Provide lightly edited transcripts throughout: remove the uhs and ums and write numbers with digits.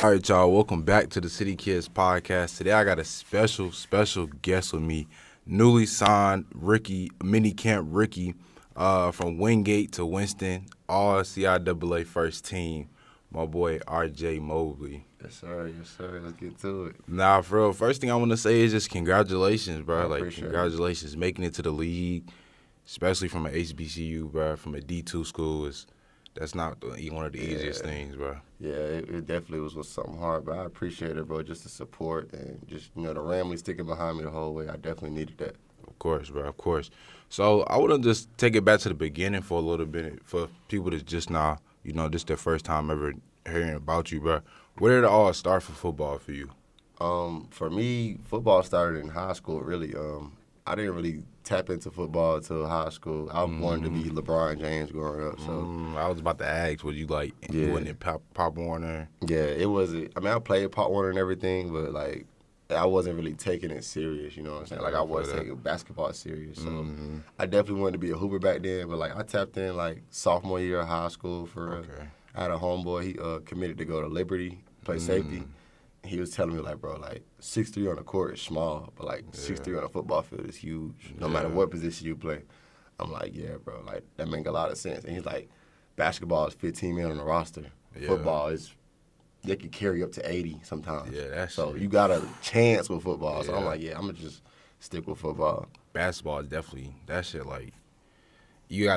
All right, y'all. Welcome back to the City Kids podcast. Today, I got a special guest with me, newly signed Ricky, mini camp Ricky, from Wingate to Winston, all CIAA first team. My boy RJ Mobley. Yes, sir. Let's get to it. Nah, for real. First thing I want to say is just congratulations, bro. Congratulations making it to the league, especially from an HBCU, bro, from a D2 school. That's not one of the easiest things, bro. Yeah, it definitely was something hard, but I appreciate it, bro. Just the support and just, the Ramley sticking behind me the whole way. I definitely needed that. Of course, bro. Of course. So I want to just take it back to the beginning for a little bit for people that's just now, this their first time ever hearing about you, bro. Where did it all start for football for you? For me, football started in high school, really. I didn't really tap into football until high school. I wanted to be LeBron James growing up. So I was about to ask, what you like? Yeah. You wasn't in Pop Warner? Yeah, it was. I played Pop Warner and everything, but I wasn't really taking it serious. You know what I'm saying? I was taking basketball serious. So I definitely wanted to be a hooper back then. But I tapped in sophomore year of high school for. Okay. I had a homeboy. He committed to go to Liberty, play safety. He was telling me, 6'3" on the court is small, but 6'3" on a football field is huge, no matter what position you play. I'm like, yeah, bro, that make a lot of sense. And he's like, basketball is 15 men on the roster. Yeah. Football is, they can carry up to 80 sometimes. Yeah, you got a chance with football. So Yeah. I'm like, I'm going to just stick with football. Basketball is definitely, that shit, you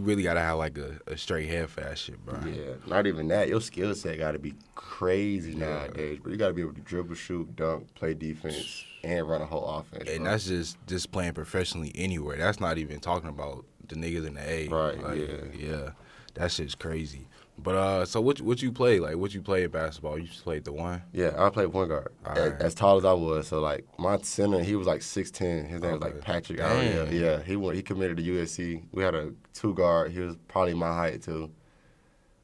really gotta have a straight head for that shit, bro. Yeah, not even that. Your skill set got to be crazy nowadays, but you got to be able to dribble, shoot, dunk, play defense, and run a whole offense. And bro. that's just playing professionally anywhere. That's not even talking about the niggas in the A. Right, Yeah. That shit's crazy. But so what you play? What you play in basketball? You just played the one? Yeah, I played point guard. As tall as I was. So my center, he was 6'10". His name was Patrick. Yeah, he committed to USC. We had a 2 guard. He was probably my height too.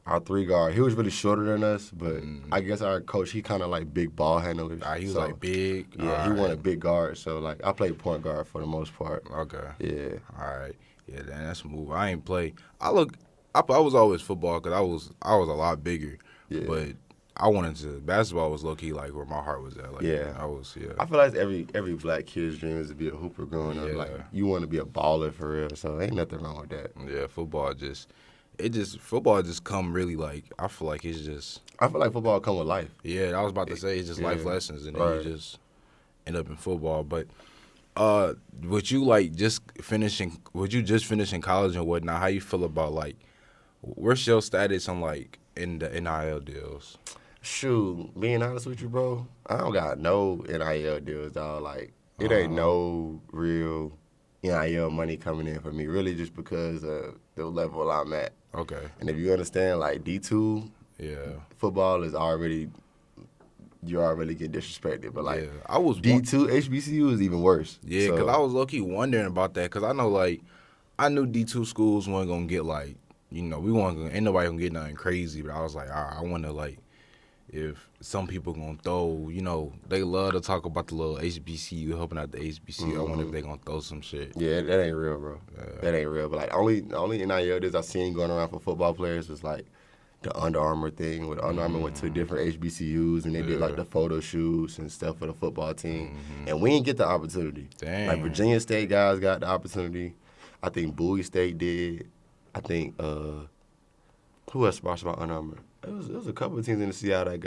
Our 3 guard, he was really shorter than us, but I guess our coach, he kind of big ball handlers. He was big. Yeah, he wanted big guard. So I played point guard for the most part. Okay. Yeah. All right. Yeah, that's a move. I ain't play. I was always football because I was a lot bigger. Yeah. But I wanted to. Basketball was low key where my heart was at. I feel like every black kid's dream is to be a hooper growing up. You want to be a baller for real. So ain't nothing wrong with that. Yeah, football just come really I feel like it's just. I feel like football come with life. Yeah, I was about to say it's just life lessons, and then you just end up in football. But would you just finish in college and whatnot? How you feel about where's your status on in the NIL deals? Shoot, being honest with you, bro, I don't got no NIL deals, dog. It ain't no real NIL money coming in for me, really just because of the level I'm at. Okay. And if you understand, D2 football is you already get disrespected. But I was D2 HBCU is even worse. Yeah, because I was low-key wondering about that because I know I knew D2 schools weren't gonna get we ain't nobody gonna get nothing crazy, but I was like, all right, I wonder if some people gonna throw, they love to talk about the little HBCU helping out the HBCU. I wonder if they gonna throw some shit. Yeah, that ain't real, bro. Yeah. That ain't real. But only NIL deals I seen going around for football players was the Under Armour thing, where Under Armour went to different HBCUs and they did the photo shoots and stuff for the football team, and we didn't get the opportunity. Damn. Virginia State guys got the opportunity. I think Bowie State did. I think who else sponsored by Under Armour? It was a couple of teams in the Seattle that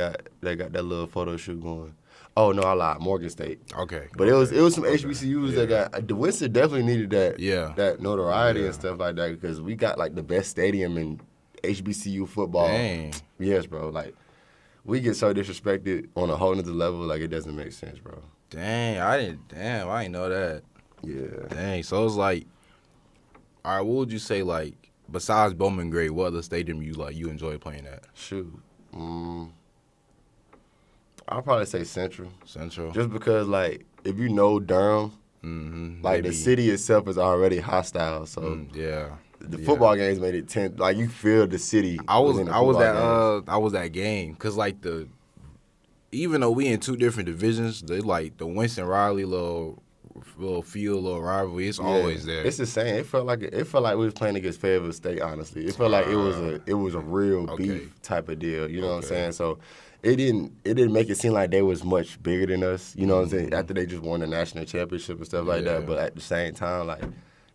got that little photo shoot going. Oh no, I lied. Morgan State. Okay. But it was some HBCUs that got. The Winston definitely needed that. Yeah. That notoriety and stuff like that because we got the best stadium in HBCU football. Dang. Yes, bro. We get so disrespected on a whole nother level. It doesn't make sense, bro. Dang, I didn't know that. Yeah. Dang. So it's all right. What would you say besides Bowman Gray, what other stadium you enjoy playing at? Shoot. I'll probably say Central. Central. Just because if you know Durham, the city itself is already hostile. So yeah. The football games made it 10. You feel the city. I was that game because even though we in 2 different divisions, they the Winston Riley little little feel, little rivalry. It's always there. It's the same. It felt like we was playing against Fayetteville State. Honestly, it felt like it was a real beef type of deal. You know what I'm saying? So it didn't make it seem like they was much bigger than us. You know what I'm saying? After they just won the national championship and stuff like that. But at the same time, like,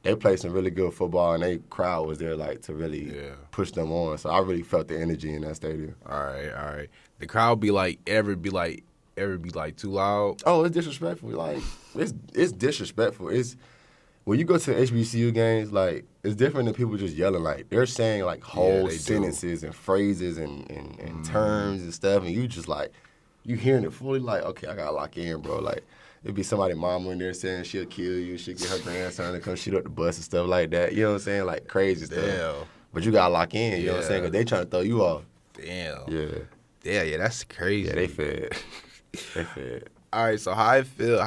they played some really good football, and they crowd was there, like, to really push them on. So I really felt the energy in that stadium. All right. The crowd be like, ever be too loud? Oh, it's disrespectful. Like, it's disrespectful. It's when you go to HBCU games, like, it's different than people just yelling. Like, they're saying, like, whole sentences and phrases and terms and stuff, and you just, like, you hearing it fully, like, okay, I got to lock in, bro. Like, it'd be somebody mama in there saying she'll kill you, she'll get her grandson to come shoot up the bus and stuff like that. You know what I'm saying? Like, crazy stuff. Damn. But you got to lock in, you know what I'm saying? Because they trying to throw you off. Damn. Yeah, that's crazy. Yeah, they fed. All right, so how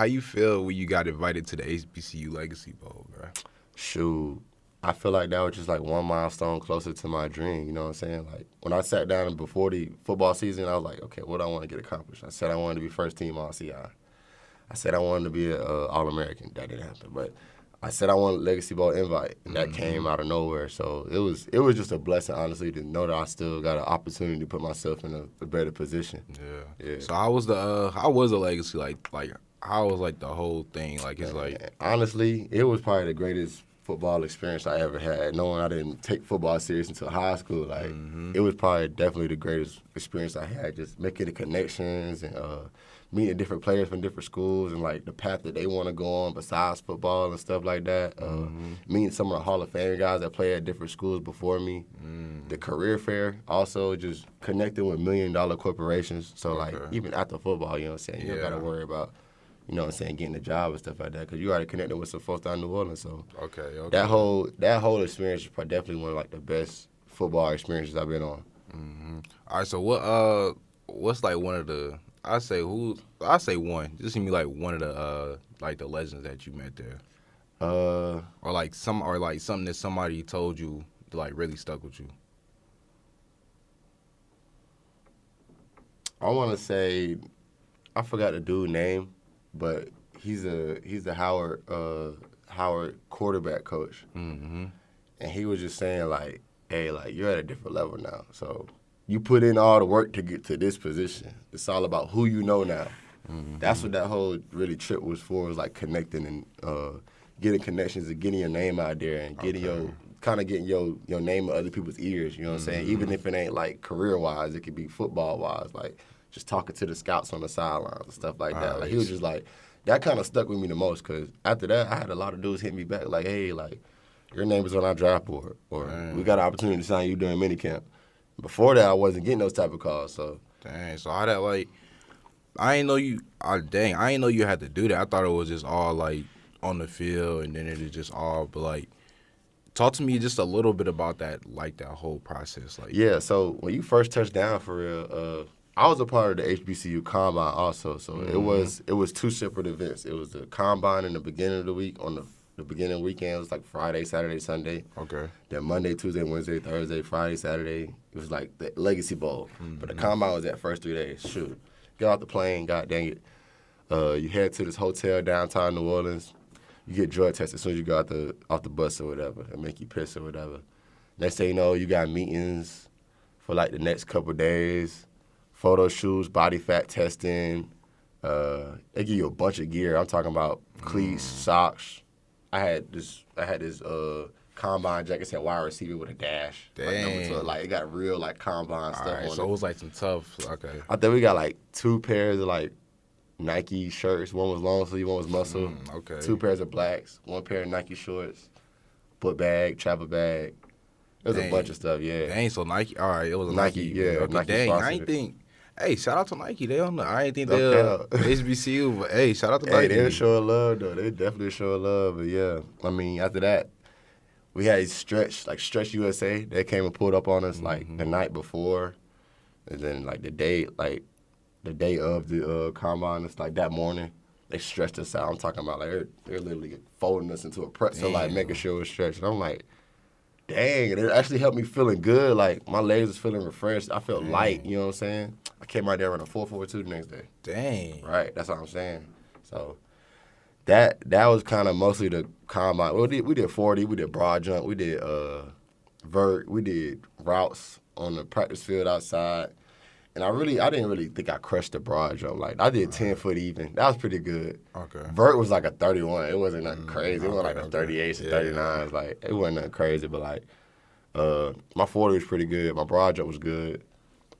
you feel when you got invited to the HBCU Legacy Bowl, bro? Shoot, I feel like that was just like one milestone closer to my dream, you know what I'm saying? Like, when I sat down before the football season, I was like, okay, what do I want to get accomplished? I said I wanted to be first team All-CI. I said I wanted to be an All-American. That didn't happen, but I said I wanted a Legacy Bowl invite, and that came out of nowhere. So it was just a blessing, honestly, to know that I still got an opportunity to put myself in a better position. Yeah. So how was the Legacy like how was like the whole thing? Like, it's like, honestly, it was probably the greatest football experience I ever had. Knowing I didn't take football serious until high school, like it was probably definitely the greatest experience I had. Just making the connections and meeting different players from different schools and, like, the path that they want to go on besides football and stuff like that. Meeting some of the Hall of Fame guys that play at different schools before me. The career fair, also just connecting with $1 million corporations. So, like, even after football, you know what I'm saying, you don't got to worry about, you know what I'm saying, getting a job and stuff like that, because you already connected with some folks down in New Orleans. So that whole experience is probably definitely one of, like, the best football experiences I've been on. All right, so what's like one of the, I say one. Just give me like one of the like the legends that you met there. Or something that somebody told you that, like, really stuck with you. I want to say, I forgot the dude's name, but he's the Howard quarterback coach. And he was just saying, like, hey, like, you're at a different level now. So you put in all the work to get to this position. It's all about who you know now. That's what that whole really trip was for, was like connecting and getting connections and getting your name out there and getting your name in other people's ears, you know what I'm saying? Even if it ain't like career-wise, it could be football-wise, like just talking to the scouts on the sidelines and stuff like that. Like, he was just like, that kind of stuck with me the most, because after that, I had a lot of dudes hit me back like, hey, like, your name is on our draft board, or we got an opportunity to sign you during minicamp. Before that, I wasn't getting those type of calls. So dang, so how that, like, I ain't know you had to do that. I thought it was just all like on the field, and then it is just all. But, like, talk to me just a little bit about that, like, that whole process. Like, yeah, so when you first touched down for real, I was a part of the HBCU Combine also. So it was two separate events. It was the Combine in the beginning of the week. On the beginning weekend, it was like Friday, Saturday, Sunday. Okay. Then Monday, Tuesday, Wednesday, Thursday, Friday, Saturday. It was like the Legacy Bowl. But the Combine was that first 3 days. Shoot. Get off the plane, god dang it. You head to this hotel downtown New Orleans. You get drug tested as soon as you go off the bus or whatever, and make you piss or whatever. Next thing you know, you got meetings for like the next couple of days. Photo shoots, body fat testing. They give you a bunch of gear. I'm talking about cleats, socks. I had this Combine jacket, said wide receiver with a dash. Dang. Like, it got real, like, Combine stuff on it. So it was like some tough, okay. I think we got like 2 pairs of like Nike shirts. One was long sleeve, one was muscle. Okay. 2 pairs of blacks, 1 pair of Nike shorts, book bag, travel bag. It was a bunch of stuff, yeah. Dang, so Nike, all right, it was a Nike, yeah. Okay, Nike dang, I ain't think. Hey, shout out to Nike. They on the. I ain't think they HBCU, but hey, shout out to Nike. Hey, they're showing love though. They definitely showing love. But yeah, I mean, after that, we had Stretch USA. They came and pulled up on us like the night before, and then like the day of the Combine. It's like that morning. They stretched us out. I'm talking about like they're literally folding us into a pretzel, like making sure it's stretched. And I'm like, dang, it actually helped me feeling good. Like, my legs was feeling refreshed. I felt light, you know what I'm saying? I came out there running 4.42 the next day. Dang. Right, that's what I'm saying. So that was kind of mostly the combine. We did 40, we did broad jump, we did vert, we did routes on the practice field outside. And I didn't really think I crushed the broad jump. Like, I did 10-foot even. That was pretty good. Okay. Vert was like a 31. It wasn't nothing crazy. It wasn't like a 38 or 39. Like, it wasn't nothing crazy. But, like, my 40 was pretty good. My broad jump was good.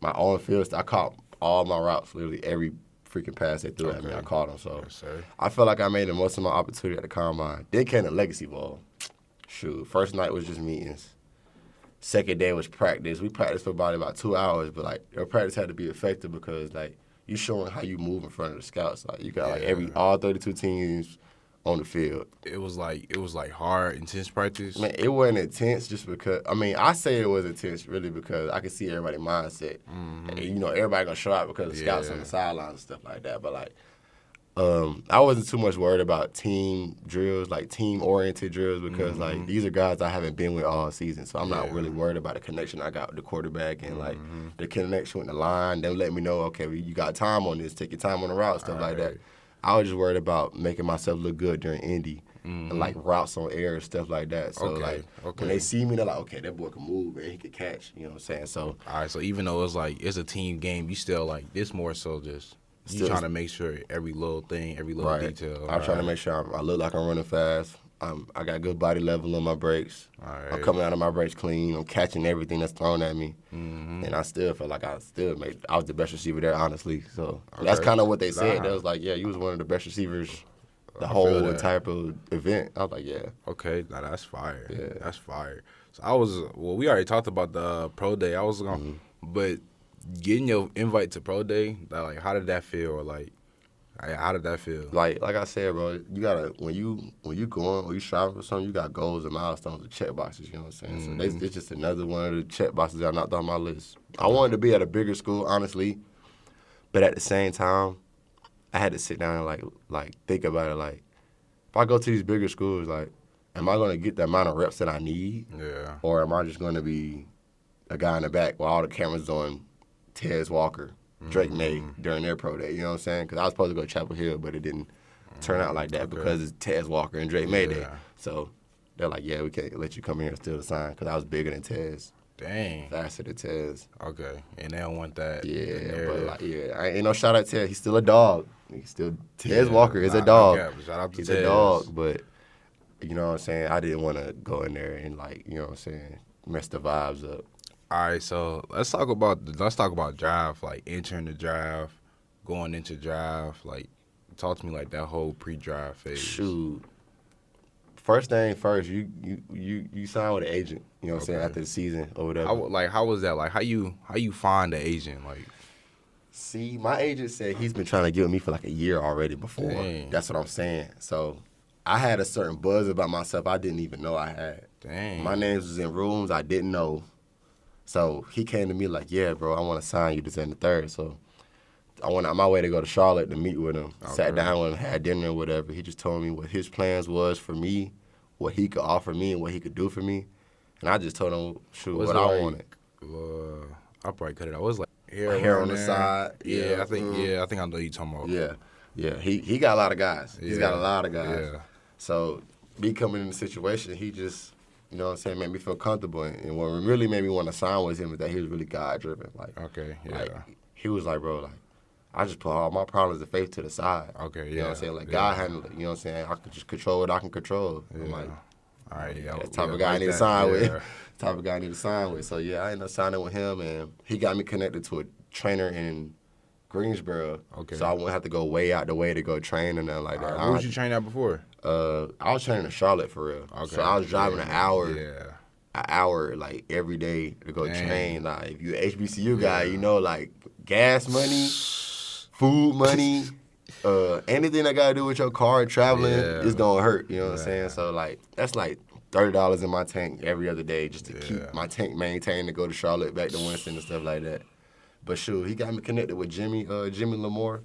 My on-field, I caught all my routes, literally every freaking pass they threw at me. I caught them. So, I felt like I made the most of my opportunity at the combine. Then came the legacy ball. Shoot, first night was just meetings. Second day was practice. We practiced for about 2 hours, but like our practice had to be effective because like you showing how you move in front of the scouts. Like you got all 32 teams on the field. It was like hard, intense practice. Man, it wasn't intense just because. I mean, I say it was intense really because I could see everybody's mindset. And, you know, everybody gonna show out because the scouts on the sidelines and stuff like that. But like. I wasn't too much worried about team drills, like team-oriented drills, because like these are guys I haven't been with all season, so I'm not really worried about the connection I got with the quarterback and like the connection with the line. Them let me know, okay, you got time on this, take your time on the route, stuff like that. I was just worried about making myself look good during Indy and like routes on air and stuff like that. So when they see me, they're like, okay, that boy can move and he can catch. You know what I'm saying? So all right, so even though it's like it's a team game, you still like this more so just. You trying to make sure every little thing, every little detail. I'm trying to make sure I look like I'm running fast. I got good body level on my brakes. I'm coming out of my brakes clean. I'm catching everything that's thrown at me. And I still feel like I was the best receiver there, honestly. So that's kind of what they said. They was like, yeah, you was one of the best receivers the whole type of event. I was like, yeah. Okay, now that's fire. Yeah. That's fire. So we already talked about the pro day. I was going, but getting your invite to pro day, like, how did that feel? Or like, how did that feel? Like I said, bro, you gotta when you going or you striving for something, you got goals and milestones and check boxes. You know what I'm saying? So it's just another one of the check boxes that I knocked on my list. I wanted to be at a bigger school, honestly, but at the same time, I had to sit down and like think about it. Like, if I go to these bigger schools, like, am I gonna get the amount of reps that I need? Yeah. Or am I just gonna be a guy in the back while all the cameras on Tez Walker, Drake May during their pro day, you know what I'm saying? Because I was supposed to go to Chapel Hill, but it didn't turn out like that because it's Tez Walker and Drake May day. So they're like, yeah, we can't let you come here and steal the sign because I was bigger than Tez. Dang. Faster than Tez. Okay. And they don't want that. Yeah, but like, I ain't no shout out Tez. He's still a dog. Tez Walker is a dog. Shout out to He's Tez. a dog, but you know what I'm saying? I didn't want to go in there and like, you know what I'm saying, mess the vibes up. All right, so let's talk about draft, like entering the draft, going into draft. Like, talk to me like that whole pre-draft phase. Shoot, first thing first, you sign with an agent. You know what I'm saying, after the season or whatever. How was that? Like, how you find the agent? Like, see, my agent said he's been trying to get with me for like a year already before. Dang. That's what I'm saying. So I had a certain buzz about myself I didn't even know I had. Dang. My name was in rooms I didn't know. So he came to me like, yeah, bro, I want to sign you December 3rd. So I went on my way to go to Charlotte to meet with him. Sat down with him, had dinner or whatever. He just told me what his plans was for me, what he could offer me and what he could do for me. And I just told him, shoot, what I wanted. I'll probably cut it out. It was like hair on the side. Yeah, I think I know you talking about. Yeah. He got a lot of guys. He's got a lot of guys. Yeah. So me coming in the situation, he just, you know what I'm saying, made me feel comfortable. And what really made me want to sign with him is that he was really God-driven. Like, okay, yeah. Like, he was like, bro, like, I just put all my problems and faith to the side. Okay, yeah. You know what I'm saying? Like, God handled it. You know what I'm saying? I could just control what I can control. Yeah. I'm like, all right, yeah. That's the type of guy I need to sign with. Type of guy I need to sign with. So, yeah, I ended up signing with him, and he got me connected to a trainer in Greensboro. Okay. So I wouldn't have to go way out the way to go train and nothing like that. Where was you training at before? I was training in Charlotte for real. Okay. So I was driving an hour like every day to go train. Like if you're an HBCU guy, you know, like gas money, food money, anything that got to do with your car and traveling is gonna hurt. You know what I'm saying? So like that's like $30 in my tank every other day just to keep my tank maintained to go to Charlotte, back to Winston and stuff like that. But shoot, he got me connected with Jimmy Lamore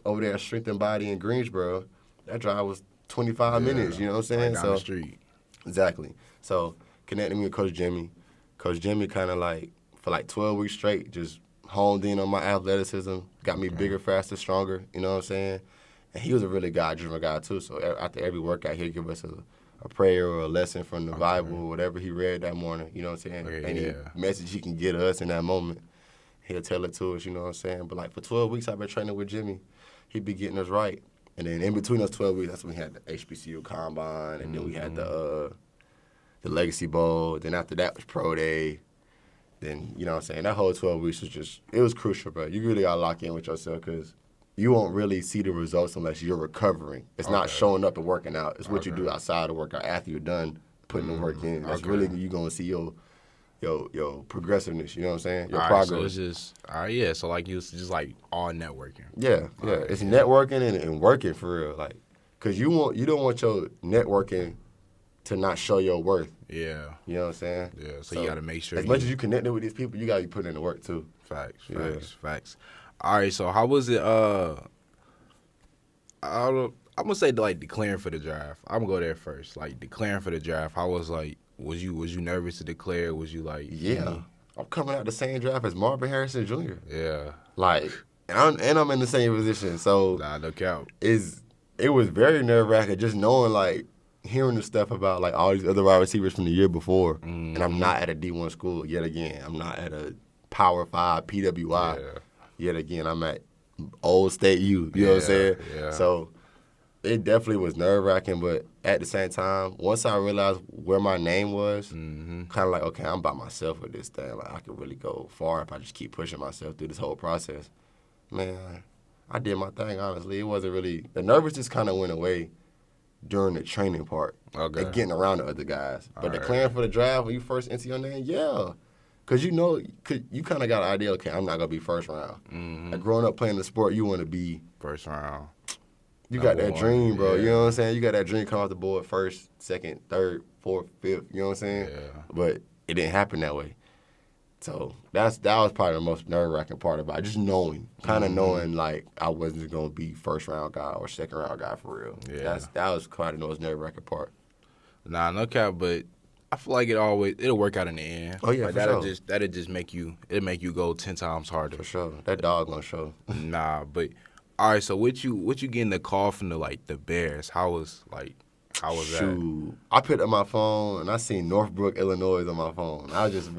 over there at Strength and Body in Greensboro. That drive was 25 minutes, you know what I'm saying? Right down the street. Exactly. So connected me with Coach Jimmy. Coach Jimmy kind of like, for like 12 weeks straight, just honed in on my athleticism, got me bigger, faster, stronger, you know what I'm saying? And he was a really God-driven guy, too. So after every workout, he'd give us a prayer or a lesson from the Bible or whatever he read that morning, you know what I'm saying? Okay, Any message he can get us in that moment, he'll tell it to us, you know what I'm saying? But, like, for 12 weeks I've been training with Jimmy. He'd be getting us right. And then in between those 12 weeks, that's when we had the HBCU Combine, and then we had the Legacy Bowl. Then after that was Pro Day. Then, you know what I'm saying, that whole 12 weeks was just, it was crucial, bro. You really got to lock in with yourself because you won't really see the results unless you're recovering. It's not showing up and working out. It's what you do outside the workout after you're done putting the work in. That's really you're going to see your progressiveness, you know what I'm saying? Your progress. So it's just, so like it's just like all networking. Yeah. It's networking and working for real. Like, because you don't want your networking to not show your worth. Yeah. You know what I'm saying? Yeah, so you got to make sure. As much as you connected with these people, you got to be putting in the work, too. Facts. All right, so how was it, I'm going to say, like, declaring for the draft. I'm going to go there first. Like, declaring for the draft, how was, like, was you nervous to declare? Was you, like... Yeah. I'm coming out the same draft as Marvin Harrison Jr. Yeah. Like, and I'm in the same position, so... Nah, no count. It was very nerve-wracking just knowing, like, hearing the stuff about, like, all these other wide receivers from the year before, and I'm not at a D1 school yet again. I'm not at a Power 5 PWI yet again. I'm at Old State U, you know what I'm saying? Yeah. So it definitely was nerve-wracking, but at the same time, once I realized where my name was, kind of like, okay, I'm by myself with this thing. Like, I could really go far if I just keep pushing myself through this whole process. Man, I did my thing, honestly. It wasn't really – the nervousness kind of went away during the training part and getting around the other guys. But declaring for the draft, when you first enter your name, because you kind of got an idea, okay, I'm not going to be first round. Like growing up playing the sport, you want to be first round. You got that dream, bro. You know what I'm saying? You got that dream come off the board first, second, third, fourth, fifth. You know what I'm saying? Yeah. But it didn't happen that way. So that was probably the most nerve-wracking part about it. Just knowing, knowing, like, I wasn't going to be first-round guy or second-round guy for real. Yeah. That was quite the most nerve-wracking part. Nah, no cap, but I feel like it'll work out in the end. Oh, yeah, like, for sure. That'll just make you go 10 times harder. For sure. That dog going to show. Nah, but, all right, so what you getting the call from the Bears? How was that? I picked up my phone and I seen Northbrook, Illinois on my phone. I just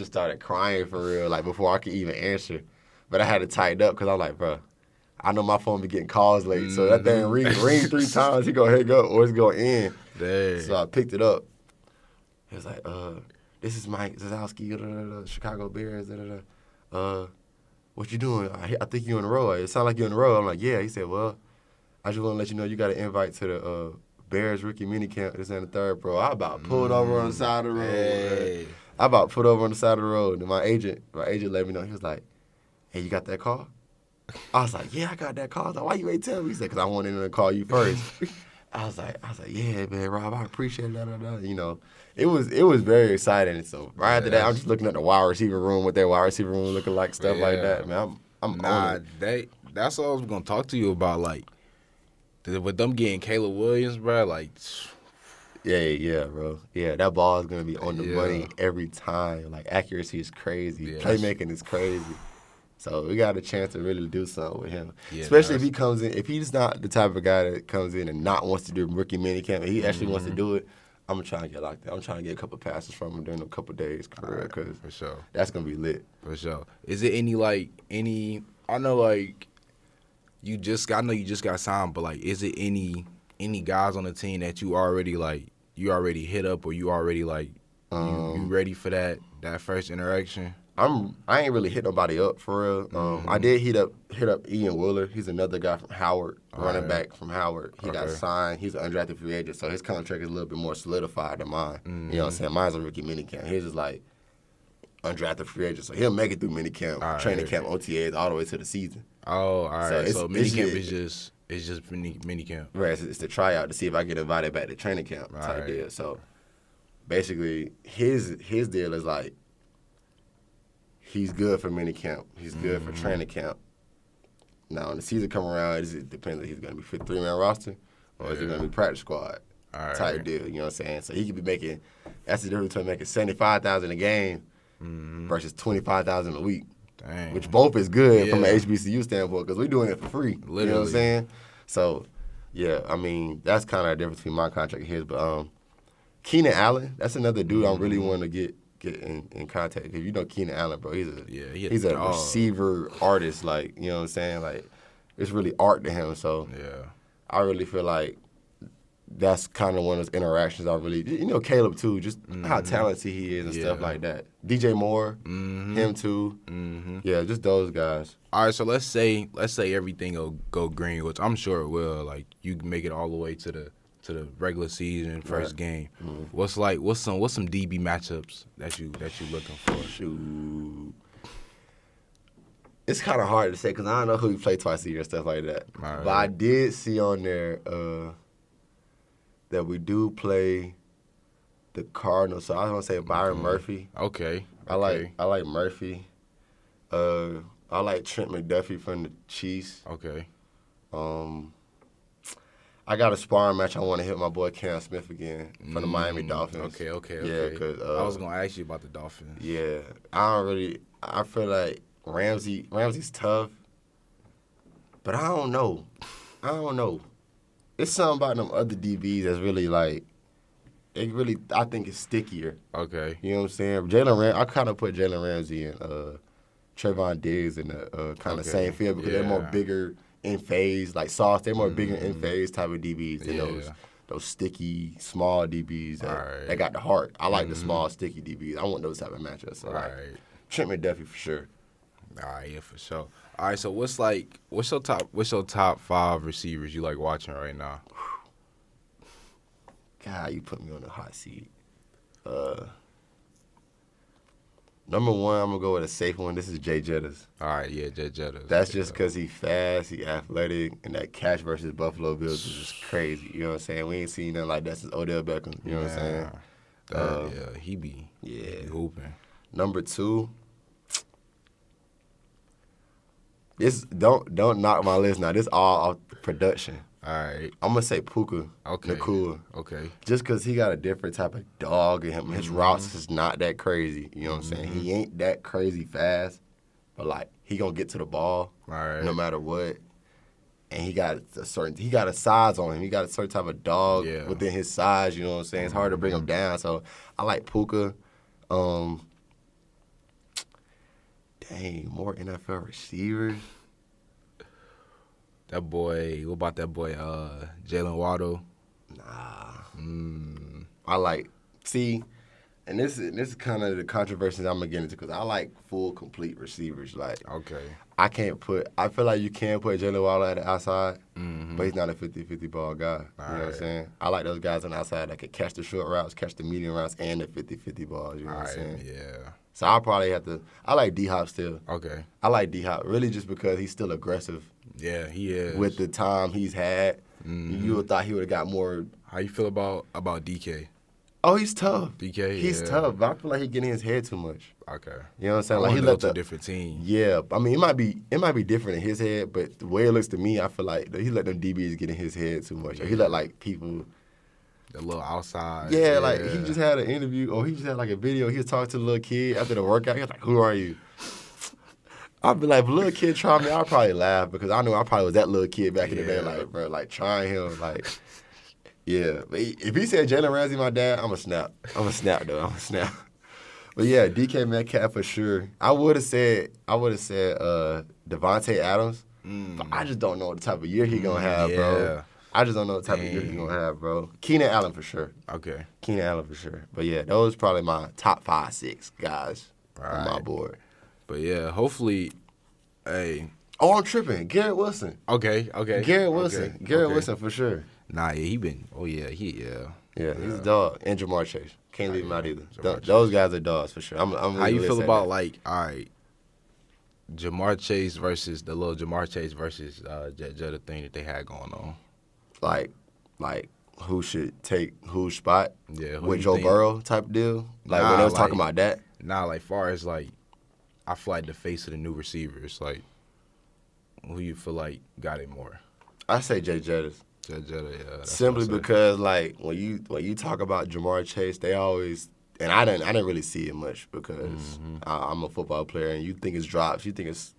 started crying for real, like before I could even answer. But I had it tightened up because I was like, bro, I know my phone be getting calls late, so that thing ring 3 times, he gonna hang up or it's gonna end. Dang. So I picked it up. He was like, this is Mike Zazowski, Chicago Bears, what you doing? I think you in a row. It sounds like you're in a row. I'm like, yeah. He said, well, I just want to let you know you got an invite to the Bears rookie minicamp. This ain't the third, bro. I about pulled over on the side of the road. Hey. I about put over on the side of the road. And my agent let me know. He was like, hey, you got that call? I was like, yeah, I got that call. I was like, why you ain't tell me? He said, because I wanted to call you first. I was like, yeah, man, Rob, I appreciate that. You know, it was very exciting. And so right after that, I'm just looking at the wide receiver room, what their wide receiver room looking like, stuff like that. Man, I'm on it. That's what I was gonna talk to you about. Like, with them getting Caleb Williams, bro. Like, yeah, bro. Yeah, that ball is gonna be on the money every time. Like, accuracy is crazy, playmaking is crazy. So we got a chance to really do something with him. Yeah, especially if he comes in. If he's not the type of guy that comes in and not wants to do rookie minicamp, and he actually wants to do it, I'm going to try and get locked in. I'm trying to get a couple passes from him during a couple days, because for sure, that's going to be lit. For sure. Is it I know, like, you just got signed, but, like, is it any guys on the team that you already hit up, or you already, like, you ready for that first interaction? I ain't really hit nobody up for real. I did hit up Ian Wheeler. He's another guy from Howard, running back from Howard. He got signed. He's an undrafted free agent, so his contract is a little bit more solidified than mine. You know what I'm saying? Mine's a rookie minicamp. His is like undrafted free agent, so he'll make it through minicamp, training camp, OTAs, all the way to the season. Oh, all right. So minicamp is just minicamp. Right. It's the tryout to see if I get invited back to training camp type deal. So basically, his deal is like, he's good for minicamp. He's good for training camp. Now, when the season come around, it depends if he's going to be 53-man roster or is he going to be practice squad type deal. You know what I'm saying? So he could be making – that's the difference between making $75,000 a game versus $25,000 a week. Dang. Which both is good from an HBCU standpoint, because we're doing it for free. Literally. You know what I'm saying? So, yeah, I mean, that's kind of the difference between my contract and his. But Keenan Allen, that's another dude I really want to get in contact. If you know Keenan Allen, bro, he's a receiver artist. Like, you know what I'm saying? Like, it's really art to him. So, yeah, I really feel like that's kind of one of those interactions I really, Caleb too, just how talented he is and stuff like that. DJ Moore, him too. Yeah, just those guys. All right, so let's say everything will go green, which I'm sure it will. Like, you can make it all the way to the regular season first game. What's some DB matchups that you looking for? Shoot. It's kind of hard to say because I don't know who you play twice a year and stuff like that. Right. But I did see on there that we do play the Cardinals. So I was gonna say Byron Murphy. Okay. I like Murphy. I like Trent McDuffie from the Chiefs. Okay. I got a sparring match. I want to hit my boy Cam Smith again from the Miami Dolphins. Okay. Yeah, because I was gonna ask you about the Dolphins. Yeah, I feel like Ramsey's tough, but I don't know. It's something about them other DBs that's really like, I think it's stickier. Okay. You know what I'm saying? I kind of put Jalen Ramsey and Trayvon Diggs in the kind of same field because they're more bigger in phase, like Sauce. They're more bigger in phase type of DBs than those sticky small DBs that got the heart. I like the small sticky DBs. I want those type of matchups. So like Trent McDuffie for sure. All right, yeah, for sure. All right, so what's your top 5 receivers you like watching right now? God, you put me on the hot seat. Number 1, I'm gonna go with a safe one. This is Jay Jettas. All right, yeah, Jay Jettas. That's just because he's fast, he athletic, and that catch versus Buffalo Bills is just crazy. You know what I'm saying? We ain't seen nothing like that since Odell Beckham. You know what I'm saying? He be hooping. Number 2. This don't knock my list now. This all off production. All right. I'm gonna say Puka Nacua. Okay. Just because he got a different type of dog in him. His routes is not that crazy. You know what I'm saying? He ain't that crazy fast, but like he gonna get to the ball no matter what. And he got a size on him. He got a certain type of dog within his size. You know what I'm saying? It's hard to bring him down. So I like Puka. Dang, more NFL receivers. That boy, what about that boy, Jalen Waddle? Nah. I like, and this is kind of the controversy I'm going to get into because I like full, complete receivers. Like, okay. I feel like you can put Jalen Waddle at the outside, but he's not a 50-50 ball guy. You know what I'm saying? I like those guys on the outside that can catch the short routes, catch the medium routes, and the 50-50 balls. You know what I'm saying? Yeah. So I'll probably have to. I like D-Hop still. Okay. I like D-Hop really just because he's still aggressive. Yeah, he is. With the time he's had, you would thought he would have got more. How you feel about DK? Oh, he's tough. He's tough, but I feel like he's getting in his head too much. Okay. You know what I'm saying? Like he left a different team. Yeah, I mean it might be different in his head, but the way it looks to me, I feel like he let them DBs get in his head too much. Or he let like people. The little outside. Yeah, like he just had an interview, or he just had like a video. He was talking to the little kid after the workout. He was like, "Who are you?" I'd be like, if a little kid tried me, I'd probably laugh because I knew I probably was that little kid back in the day, like, bro, like trying him, like, yeah. But if he said Jalen Ramsey, my dad, I'm a snap. I'm a snap. But yeah, DK Metcalf for sure. I would have said Devontae Adams, but I just don't know what type of year he gonna have, bro. I just don't know what type of year he's going to have, bro. Keenan Allen for sure. Okay. Keenan Allen for sure. But, yeah, those probably my top 5, 6 guys on my board. But, yeah, hopefully, hey. Oh, I'm tripping. Garrett Wilson. Okay. Garrett Wilson. Garrett Wilson for sure. Nah, yeah, Yeah, he's a dog. And JaMarr Chase. Can't leave him out either. Those guys are dogs for sure. How you feel about, like, all right, JaMarr Chase versus Jetta thing that they had going on? Like who should take whose spot? Yeah, with Joe Burrow type deal. Like when they was talking about that. Nah, like far as like, I feel like the face of the new receivers. Like, who you feel like got it more? I say Jay Jettas. Jetta, yeah. Simply because like when you talk about JaMarr Chase, they always and I didn't really see it much because I'm a football player and you think it's drops, you think it's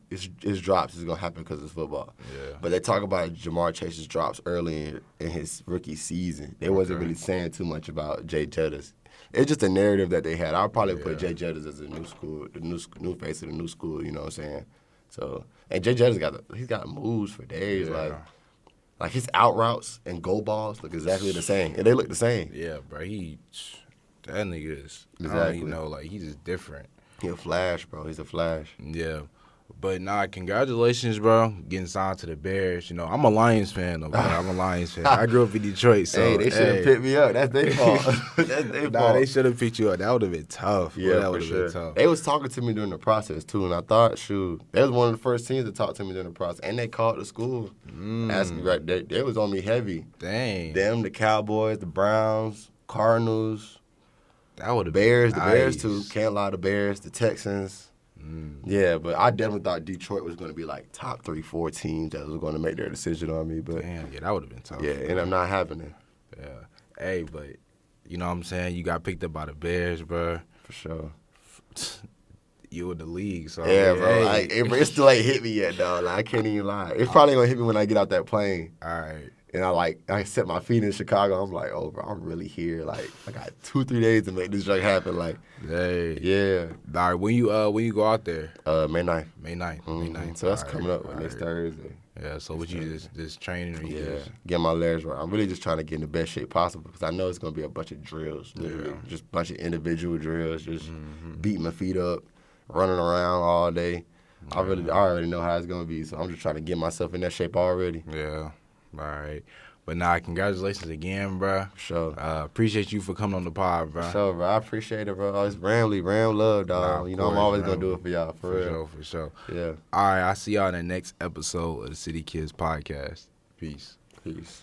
his drops is gonna happen because it's football. Yeah. But they talk about JaMarr Chase's drops early in his rookie season. They wasn't really saying too much about Jay Jettas. It's just a narrative that they had. I'll probably put Jay Jettas as a new school, the new face of the new school. You know what I'm saying? So, and Jay Jettas he's got moves for days. Like his out routes and go balls look exactly the same, and they look the same. Yeah, bro. That nigga is. Exactly. I don't even know. Like, he's just different. He a flash, bro. He's a flash. Yeah. But congratulations, bro, getting signed to the Bears. You know, I'm a Lions fan, though, bro. I'm a Lions fan. I grew up in Detroit, so hey, they should have picked me up. That's their fault. That's their fault. They should have picked you up. That would have been tough. Yeah, that would have been tough. They was talking to me during the process too, and I thought, shoot, they was one of the first teams to talk to me during the process, and they called the school, asking right. They was on me heavy. Dang. Them, the Cowboys, the Browns, Cardinals. That would have Bears, been the Bears too. Can't lie, the Bears, the Texans. Yeah, but I definitely thought Detroit was going to be like top 3-4 teams that was going to make their decision on me. But damn, yeah, that would have been tough. Yeah, and I'm not having it. Yeah. Hey, but you know what I'm saying? You got picked up by the Bears, bro. For sure. You in the league, so yeah, bro. Like, it still ain't hit me yet, though. Like, I can't even lie. It's probably gonna hit me when I get out that plane. All right. And I set my feet in Chicago. I'm like, oh, bro, I'm really here. Like, I got 2-3 days to make this drug happen. Like, hey, yeah. All right, when you go out there? May 9th. May 9th. Mm-hmm. May 9th. So that's coming up next Thursday. Yeah. So what you just training? Or get my legs right. I'm really just trying to get in the best shape possible because I know it's gonna be a bunch of drills. Literally, just a bunch of individual drills. Just beating my feet up, running around all day. I already know how it's gonna be. So I'm just trying to get myself in that shape already. Yeah. All right. But congratulations again, bro. For sure. Appreciate you for coming on the pod, bro. For sure, bro. I appreciate it, bro. It's Ram love, dog. I'm always going to do it for y'all, for real. For sure. Yeah. All right, I'll see y'all in the next episode of the City Kids Podcast. Peace. Peace.